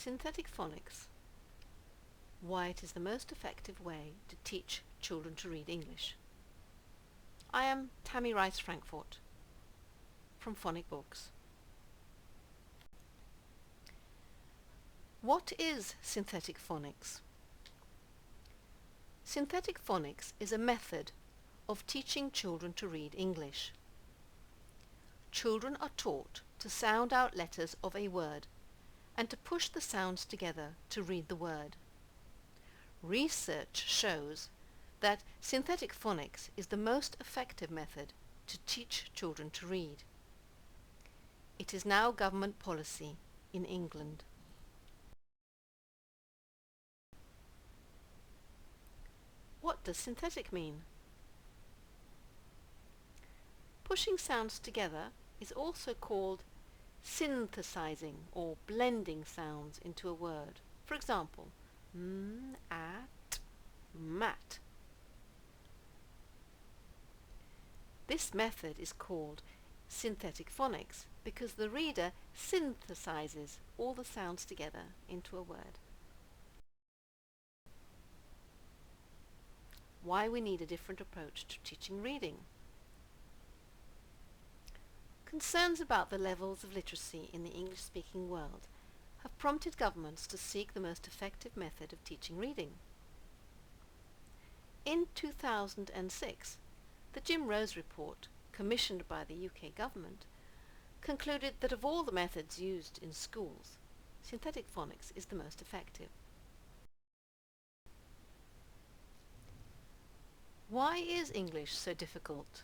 Synthetic phonics. Why it is the most effective way to teach children to read English. I am Tammy Rice Frankfort from Phonic Books. What is synthetic phonics? Synthetic phonics is a method of teaching children to read English. Children are taught to sound out letters of a word and to push the sounds together to read the word. Research shows that synthetic phonics is the most effective method to teach children to read. It is now government policy in England. What does synthetic mean? Pushing sounds together is also called synthesizing or blending sounds into a word. For example, at, mat. This method is called synthetic phonics because the reader synthesizes all the sounds together into a word. Why we need a different approach to teaching reading. Concerns about the levels of literacy in the English-speaking world have prompted governments to seek the most effective method of teaching reading. In 2006, the Jim Rose report, commissioned by the UK government, concluded that of all the methods used in schools, synthetic phonics is the most effective. Why is English so difficult?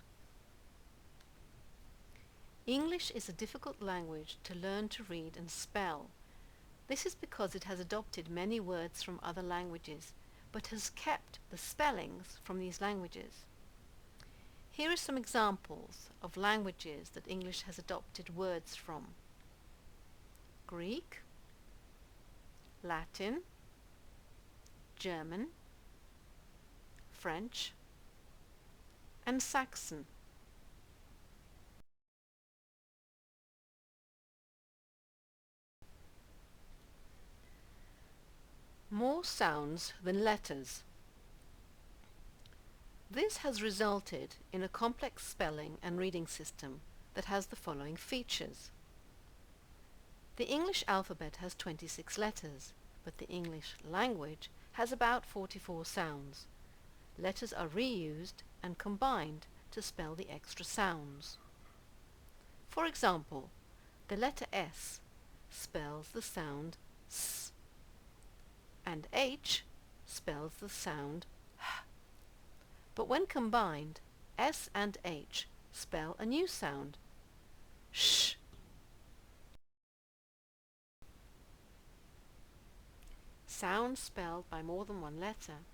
English is a difficult language to learn to read and spell. This is because it has adopted many words from other languages, but has kept the spellings from these languages. Here are some examples of languages that English has adopted words from: Greek, Latin, German, French, and Saxon. More sounds than letters. This has resulted in a complex spelling and reading system that has the following features. The English alphabet has 26 letters, but the English language has about 44 sounds. Letters are reused and combined to spell the extra sounds. For example, the letter S spells the sound S, and H spells the sound H. But when combined, S and H spell a new sound, sh. Sounds spelled by more than one letter.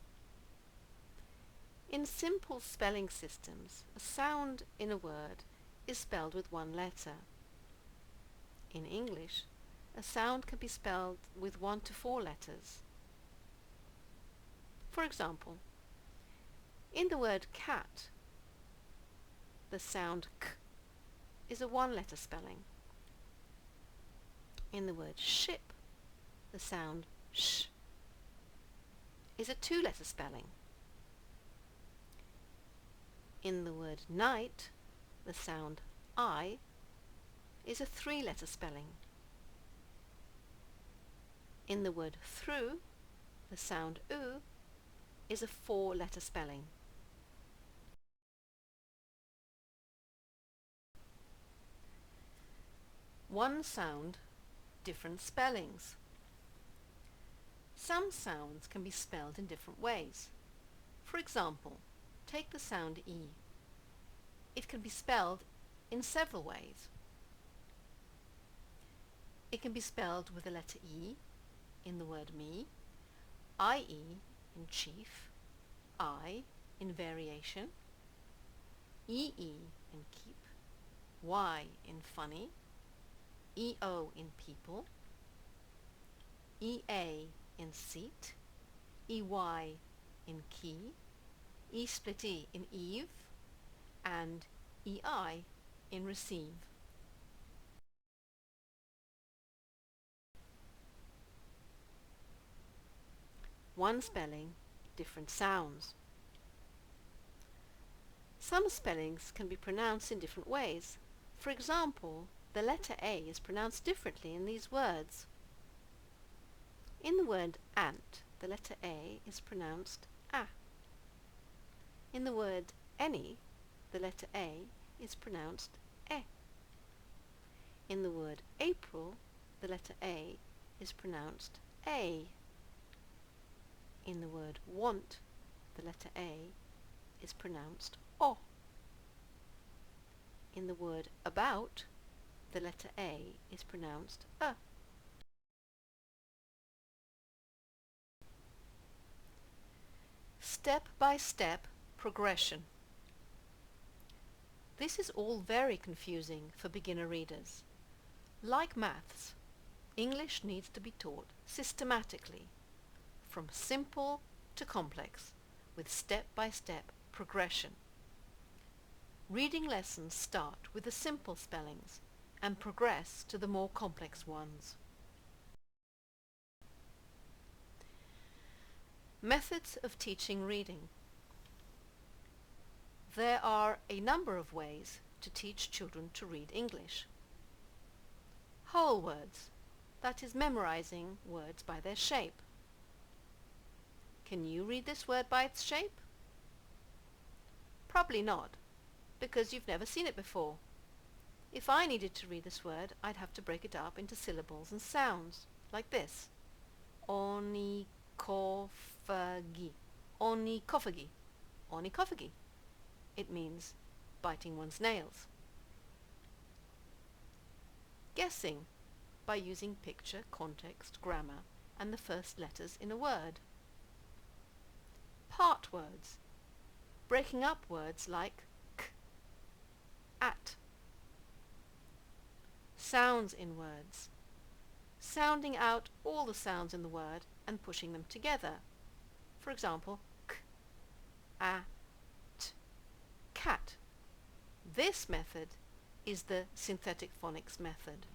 In simple spelling systems, a sound in a word is spelled with one letter. In English, a sound can be spelled with 1 to 4 letters. For example, in the word cat, the sound k is a 1-letter spelling. In the word ship, the sound sh is a 2-letter spelling. In the word night, the sound I is a 3-letter spelling. In the word through, the sound oo is a 4-letter spelling. One sound, different spellings. Some sounds can be spelled in different ways. For example, take the sound E. It can be spelled in several ways. It can be spelled with the letter E in the word me, IE in chief, I in variation, EE in keep, Y in funny, EO in people, EA in seat, EY in key, E split E in Eve, and EI in receive. one spelling, different sounds. Some spellings can be pronounced in different ways. For example, the letter A is pronounced differently in these words. In the word ant, the letter A is pronounced A. In the word any, the letter A is pronounced E. In the word April, the letter A is pronounced A. In the word want, the letter A is pronounced O. In the word about, the letter A is pronounced A. Step-by-step progression. This is all very confusing for beginner readers. Like maths, English needs to be taught systematically, from simple to complex, with step-by-step progression. Reading lessons start with the simple spellings and progress to the more complex ones. Methods of teaching reading. There are a number of ways to teach children to read English. Whole words, that is memorizing words by their shape. Can you read this word by its shape? Probably not, because you've never seen it before. If I needed to read this word, I'd have to break it up into syllables and sounds, like this. Onikofagi, onikofagi, onikofagi. It means biting one's nails. Guessing, by using picture, context, grammar, and the first letters in a word. Part words, breaking up words like k, at. Sounds in words, sounding out all the sounds in the word and pushing them together. For example, k, a, t, cat. This method is the synthetic phonics method.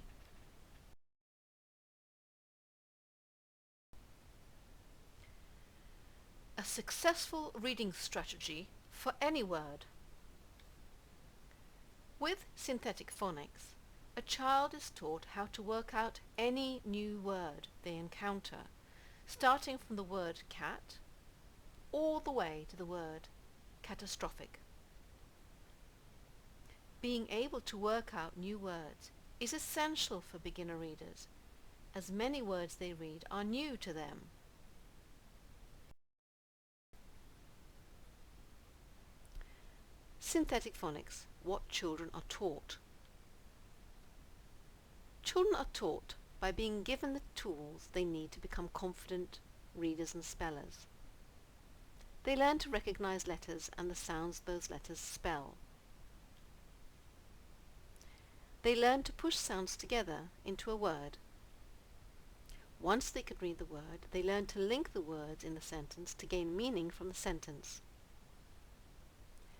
A successful reading strategy for any word. With synthetic phonics, a child is taught how to work out any new word they encounter, starting from the word cat all the way to the word catastrophic. Being able to work out new words is essential for beginner readers, as many words they read are new to them. Synthetic phonics, what children are taught. Children are taught by being given the tools they need to become confident readers and spellers. They learn to recognize letters and the sounds those letters spell. They learn to push sounds together into a word. Once they can read the word, they learn to link the words in the sentence to gain meaning from the sentence.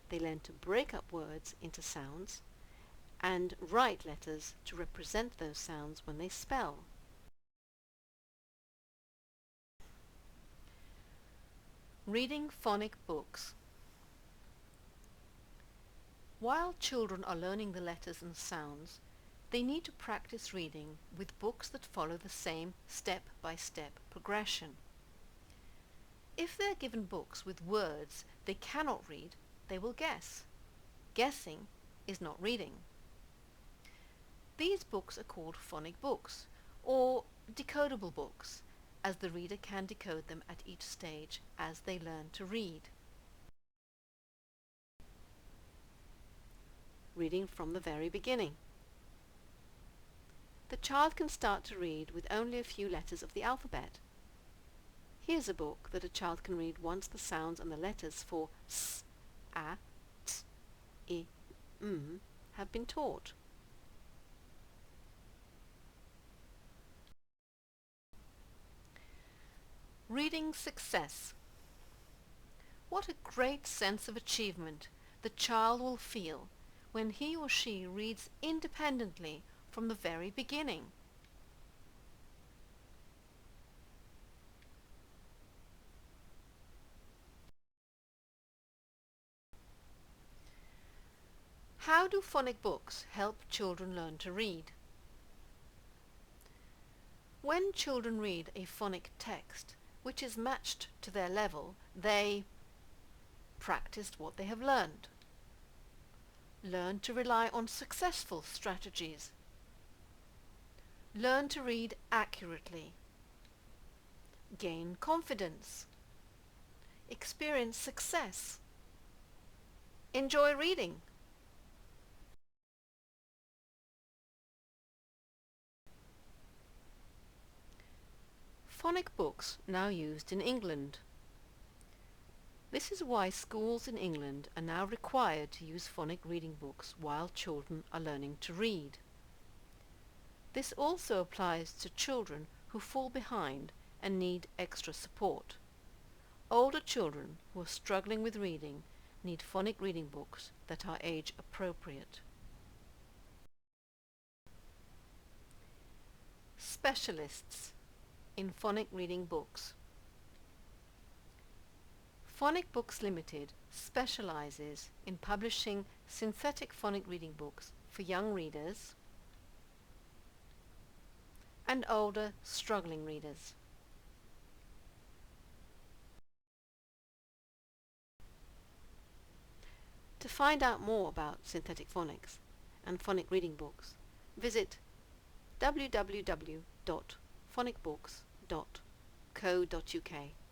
They learn to break up words into sounds and write letters to represent those sounds when they spell. Reading phonic books. While children are learning the letters and sounds, they need to practice reading with books that follow the same step-by-step progression. If they are given books with words they cannot read, they will guess. Guessing is not reading. These books are called phonic books, or decodable books, as the reader can decode them at each stage as they learn to read. Reading from the very beginning. The child can start to read with only a few letters of the alphabet. Here's a book that a child can read once the sounds and the letters for s, a, t, I, have been taught. Reading success. What a great sense of achievement the child will feel when he or she reads independently from the very beginning. How do phonic books help children learn to read? When children read a phonic text which is matched to their level, they practiced what they have learned, learn to rely on successful strategies, learn to read accurately, gain confidence, experience success, enjoy reading. Phonic books now used in England. This is why schools in England are now required to use phonic reading books while children are learning to read. This also applies to children who fall behind and need extra support. Older children who are struggling with reading need phonic reading books that are age appropriate. Specialists in phonic reading books. Phonic Books Limited specializes in publishing synthetic phonic reading books for young readers and older struggling readers. To find out more about synthetic phonics and phonic reading books, visit www.phonicbooks.co.uk.